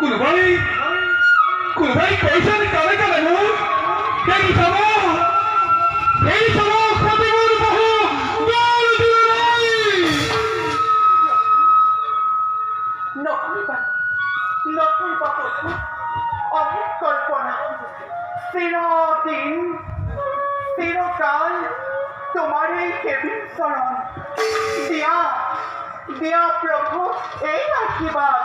কোনোবাই কৈছে কালে কালে মোৰ সেই চাব সতিবোৰ বহু দূৰ দূৰলৈ নকৰিবা অনেক কল্পনা চিৰদিন চিৰকাল তোমাৰ এই কেবিন চৰণ দিয়া প্ৰভু এই আশীৰ্বাদ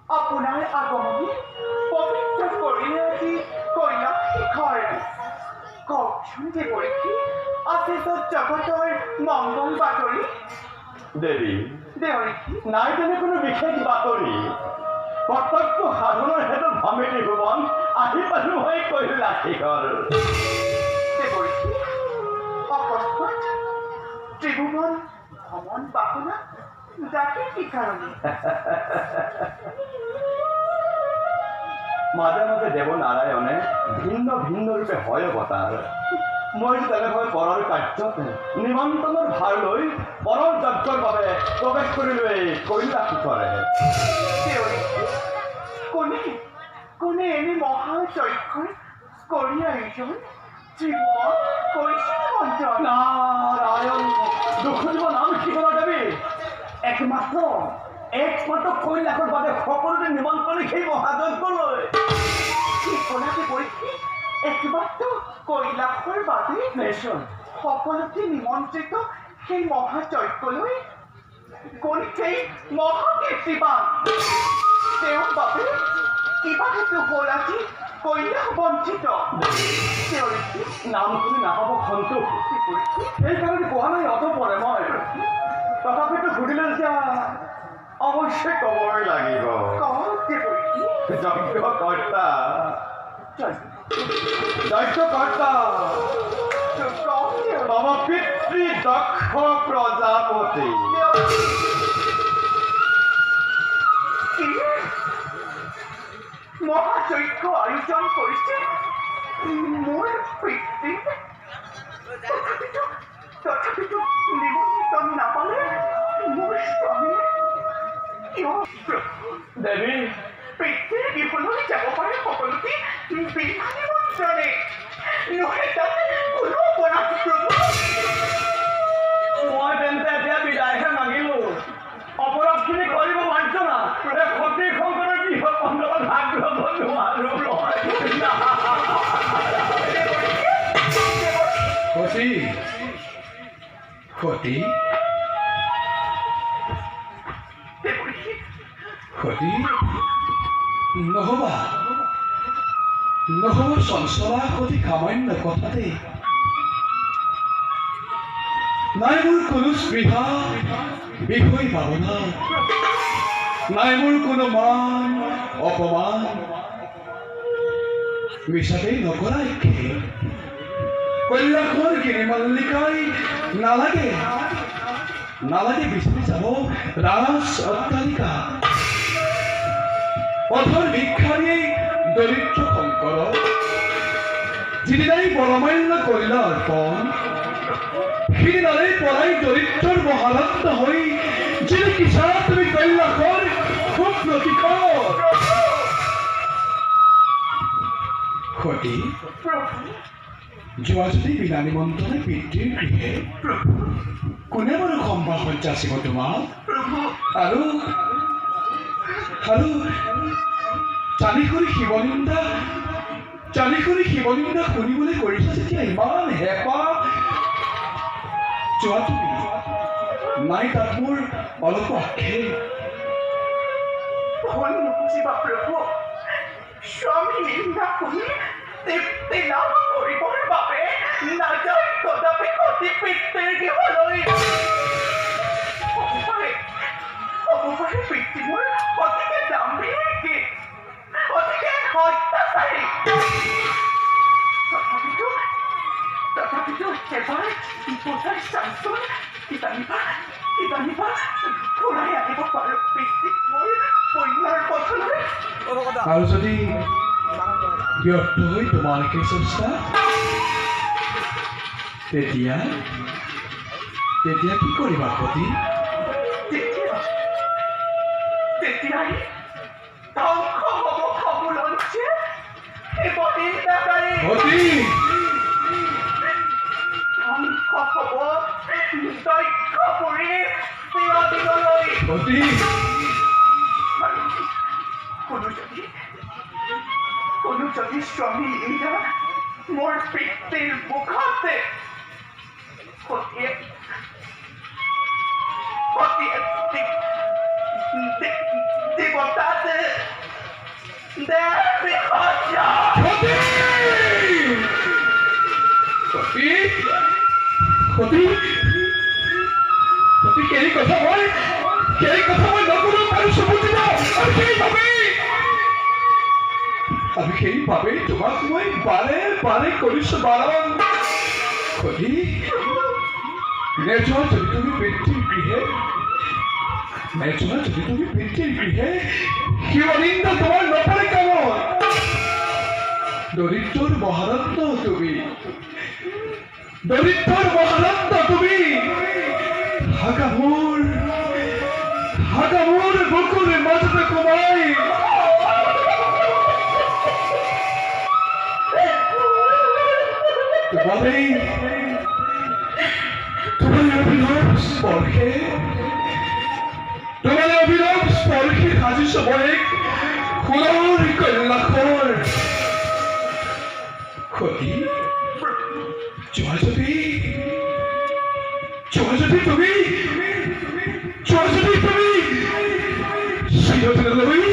আপোনাৰ আগমনী পবিত্ৰ কৰিলে আজি কৈলাশ শিখৰ কওকচোন দেৱৰীক্ষী আছে য'ত জগতৰ মংগল বাতৰি দেৱী দেৱৰীক্ষী নাই তেনে কোনো বিশেষ বাতৰি কৰ্তব্য সাধনৰ হেতু ভামিনী ভুৱন আহি পালো হৈ কৈলাশ শিখৰ দেৱৰীক্ষী অকস্মাৎ ত্ৰিভুৱন ভ্ৰমণ বাসনা যাকে কি কাৰণে মাজে মাজে দেৱনাৰায়ণে ভিন্ন ভিন্ন ৰূপে হয় অৱতাৰ মই তেনেকৈ পৰৰ কাৰ্যত নিমন্ত্ৰণৰ ভাৰ লৈ পৰৰ যজ্ঞৰ বাবে প্ৰৱেশ কৰিলোৱেই কৈলাশ শিখৰে কোনে এনে মহাযজ্ঞৰ কৰি আয়োজন ত্ৰিভুৱন কৰিছে নাৰায়ণ দুখ দিব নাম শিখৰ দেৱী একমাত্ৰ কৈলাশৰ বাবে সকলোতে নিমন্ত্ৰণ সেই মহাযজ্ঞলৈ একমাত্ৰ কৈলাশৰ বাবে সকলোকে নিমন্ত্ৰিত সেই মহাযজ্ঞলৈ সেই মহাকীৰ্তিবান তেওঁৰ বাবে কিবা হেতু হ'ল আজি কৈলাশ বঞ্চিত নাম শুনি নাপাব সন্তোষ সেইকাৰণে কোৱা নাই অতপৰে মই তথাপিতো সুধিলে যেতিয়া অৱশ্যে ক'বই লাগিব যজ্ঞকৰ্তা তম পিতৃ দক্ষ প্ৰজাপতি মহাযজ্ঞ আয়োজন কৰিছে মোৰ পিতৃ তথাপিতো নিমন্ত্ৰণ নাপালে মোৰ স্বামী দেৱী পিতৃৰ বিহুলৈ যাব পাৰে সকলোকে বিনা নিমন্ত্ৰণে নহয় তাতে কোনো অপৰাধ মই তেন্তে এতিয়া বিদায়হে মাগিলো অপৰাধখিনি কৰিব মাৰ্জনা সতী শংকৰৰ গৃহ পণ্ডলত ভাগ ল'ব নোৱাৰো সতী নহবা চঞ্চলা সতী সামান্য কথাতে নাই মোৰ কোনো স্পৃহা বিষয় ভাৱনা, নাই মোৰ কোনো মান অপমান, মিছাতেই নকৰা একে কৈলাশৰ গিৰিমাল্লিকাই নালাগে নালাগে বিচাৰি যাব ৰাজ অট্টালিকা, পথৰ ভিক্ষাৰীয়ে দৰিদ্ৰ শংকৰ যিদিনাই পৰমান্য কৰিলা অৰ্পণ, সিদিনাৰে পৰাই দৰিদ্ৰৰ মহাৰত্ন হৈ যিনি কিছা তুমি কৈলাশৰ খুব নতিকৰ সতী যোৱা যদি বিনা নিমন্ত্ৰণে পিতৃৰ গৃহে কোনে বাৰু সম্ভাষণ যাচিব তোমাক আৰু আৰু জানি কৰি শিৱনিন্দা শুনিবলৈ কৰিছা যেতিয়া ইমান হেঁপাহ, যোৱা তুমি নাই তাত মোৰ অলপো আক্ষেপ। ভুল নুবুজিবা প্ৰভু, স্বামী নিন্দা শুনি তৃপ্তি লাভ কৰিবৰ বাবে নাযায় তথাপি অতি পিতৃৰ গৃহলৈ। হ'ব পাৰে পিতৃ মোৰ অতিকে দাম্ভিক, অতিকে অত্যাচাৰী, তথাপিতো এবাৰ বোজাই চাওঁচোন, কিজানিবা ঘূৰাই আনিব পাৰোঁ পিতৃক মোৰ পুণ্যৰ পথলৈ। আৰু যদি ব্যৰ্থ হৈ তোমালোকে চেষ্টা, তেতিয়া কি কৰিবা সতী? তেতিয়াই ধ্বংস হ'ব খবুলঞ্চে শিৱনিন্দাকাৰী, সতী ধ্বংস হ'ব দক্ষ পুৰীৰ চিৰদিনলৈ। সতী কোনো যদি স্বামী লীলা মোৰ পিতৃৰ মুখতে সতীয়ে দেৱতাতে দেৱী সত্য সতী সতী সতী সেই কথা মই নকৰো পাৰিছো বুজিব, আৰু সেইবাবেই তোমাক মই বাৰে কৰিছো বাৰণ। সতী নেযোৱা যদি তুমি পিতৃৰ গৃহে শিৱনিন্দা তোমাৰ নপৰে কামত, দৰিদ্ৰৰ মহাৰত্ন তুমি হাগামোৰ বুকুৰ মাজতে সোমাই তোমাৰ অভিনব স্পৰ্শে সাজিছ মই ফুলৰ কৈলাশৰ সতী, যোৱা যদি তুমি চিৰদিনলৈ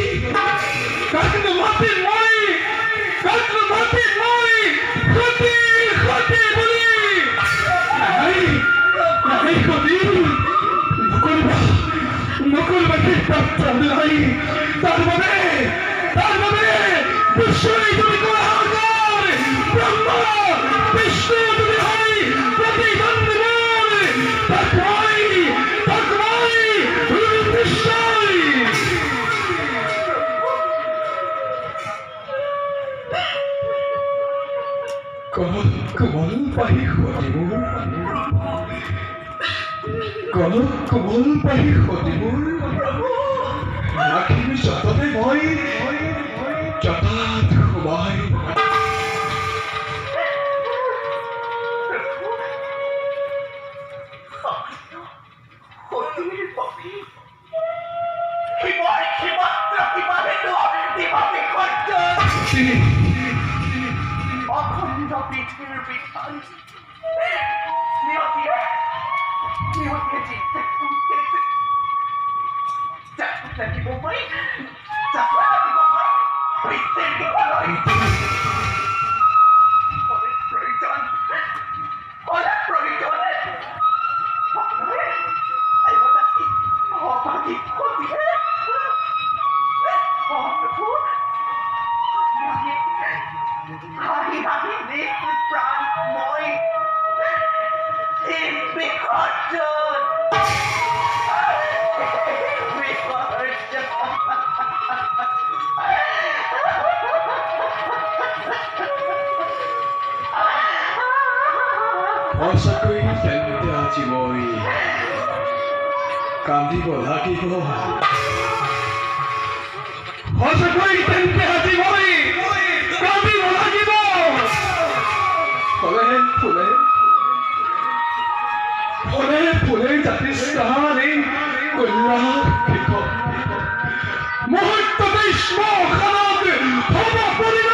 কাক মাতি মই সতী বুলি নাই সতী নকৰিবা সিদ্ধান্ত নাই, তাৰ বাবে বিশ্বই তুমি কৰা আগৰ ব্ৰহ্ম বিষ্ণু তুমি হয় প্ৰতিদ্বন্দ্বী মোৰ, তাক মই নিশ্চয় কোমল পাহি সতীবোৰ, কোমল পাহি সতীবোৰ ৰাখিবি যতনে মই জটাত সোমাই। সতীৰ পক্ষী শিৱৰ শিৱত্ৰ শিৱাবেদু শিৱাবি সত্য অখণ্ড পৃথিৱীৰ বিধান নিয়তিয়ে লাগিব মই পিতৃৰ গৃহলৈ। বিসর্জন সঁচাকৈ তেন্তে আজি মই কান্দিব লাগিব সঁচাকৈ তেন্তে আজি মই কান্দিব লাগিব ফলে ফুলে ফলে ফুলে জাতিষ্কাৰে কল্যাণ মুহূৰ্ততে শ্মশানত হ'ব পৰিব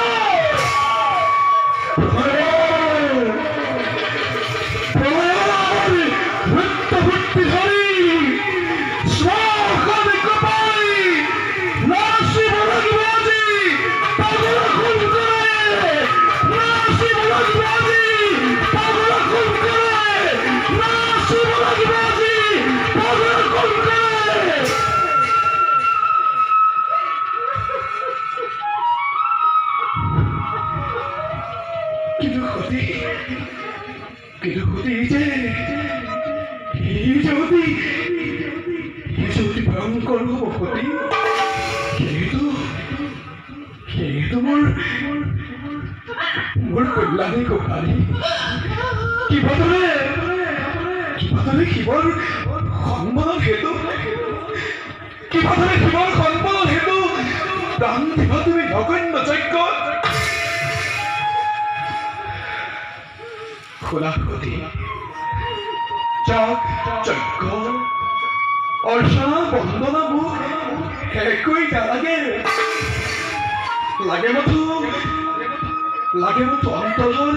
ভয়ঙ্কৰ হব সতী সেইটো মোৰ কল্যাণী গোহালি কিবাদৰে শিৱৰ সন্মানত হেতু দান দিবা তুমি নগণ্য যজ্ঞ শুনা সতী যাগ যজ্ঞ অৰ্চনা বন্দনা মোক একোৱেই নালাগে লাগে মতো অন্তৰৰ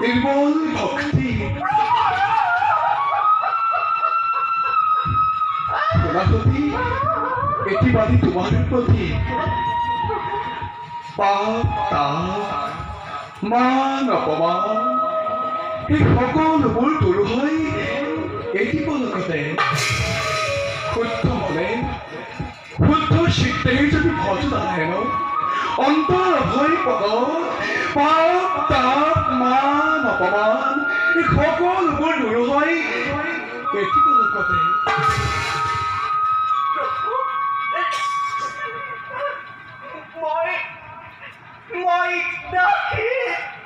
নিৰ্মল ভক্তি শুনাসতী এটিবাদী তোমাৰ প্ৰতি পাপ তাপ মান অপমান এই সকলোবোৰ দূৰ হৈ এটি পলকতে শুদ্ধ মনে শুদ্ধ চিত্তেৰে যদি ভজনাৰায়ণ অন্তৰ অভয় পদ পাপ তাপ মান অপমান এই সকলোবোৰ দূৰ হৈ এটি পলকতে মই ডাকি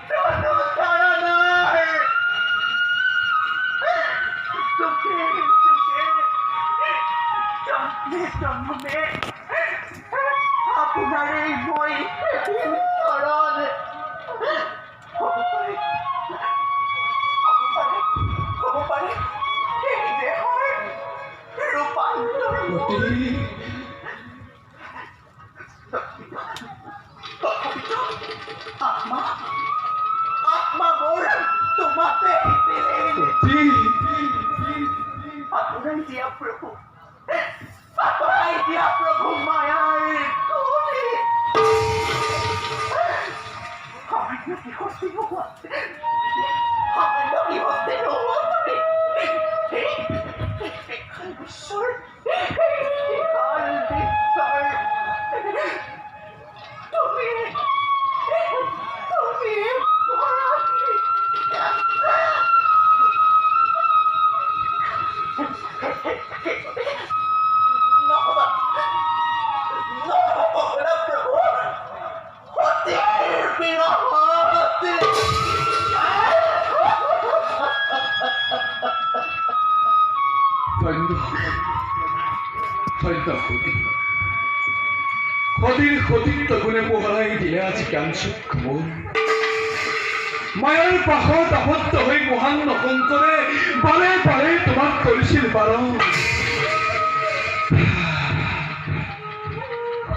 তনো তারা নাই সুখে জন্মে আপনার এই বই চরণ হব পারে এই যে হয় রূপান্তর আত্মা মোর তোমাতে আপনারাই দিয়া প্রভু মায়ার তুমি আমার নাকি হচ্ছে ঈশ্বর তুমি সতীত্ব গুণে পোহৰাই দিলে আজি কাঞ্চুক মোৰ মায়াৰ পাশত আবদ্ধ হৈ মহান নকংকৰে বাৰে বাৰে তোমাক কৰিছিল বাৰণ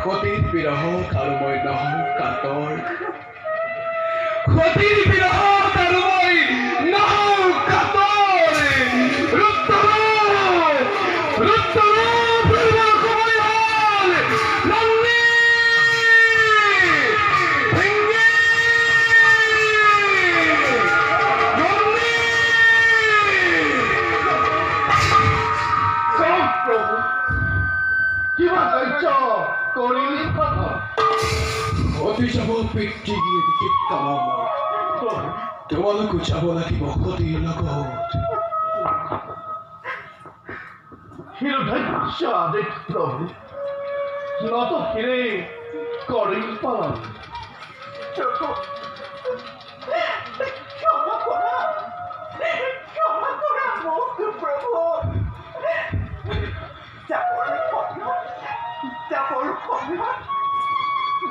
সতীৰ বিৰহত আৰু মই নহওঁ কাতৰ সতীৰ বিৰহত আৰু মই নহওঁ কাতৰ অতি যাব পিতৃ গিয়ে তোমালোকো যাব লাগিব সতীৰ লগত। হিৰধৈৰ্য আদেশ প্ৰভু, নত শিৰে কৰিম পালন। প্ৰভু ক্ষমা কৰা মুখ প্ৰভু, যাবৰ সময়ত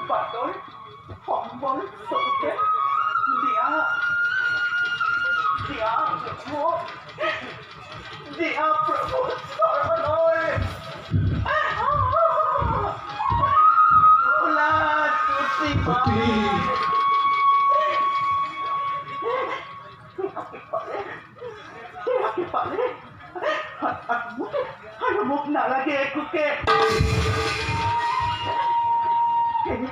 বাটৰ সম্বল স্বৰূপে দিয়া প্ৰভু চৰণৰ ভোলা তুতি সতী পালে আৰু মোক নালাগে একোকে। এনে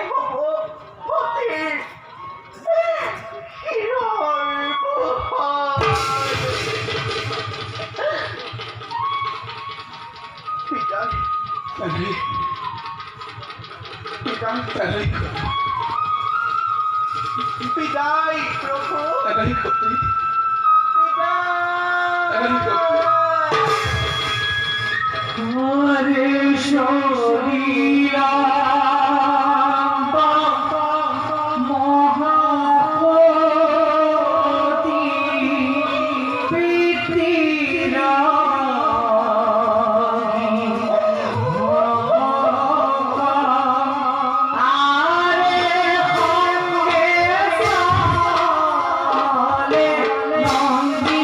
হ'ব সতীৰ শিৰৰ পোহৰ। বিদায় এনেই বিদায় প্ৰভু, এনেই সতী হৰে শৰীৰা মহাপতি পিতৃৰা আৰে সঙ্গে সালে নন্দী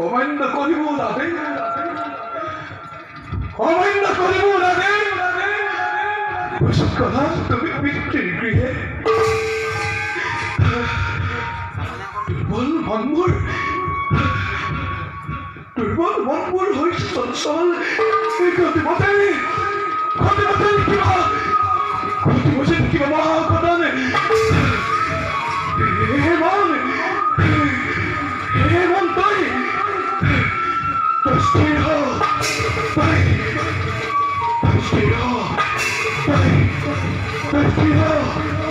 অমান্য কৰিব লাগে, অমান্য কৰিব লাগে। কথা তুমি পিতৃৰ গৃহে দুৰ্বল মনবোৰ হৈছে চঞ্চল। গতিমতে কিবা মহাঘটন তই স্থিৰ হ, তই স্থিৰ হ।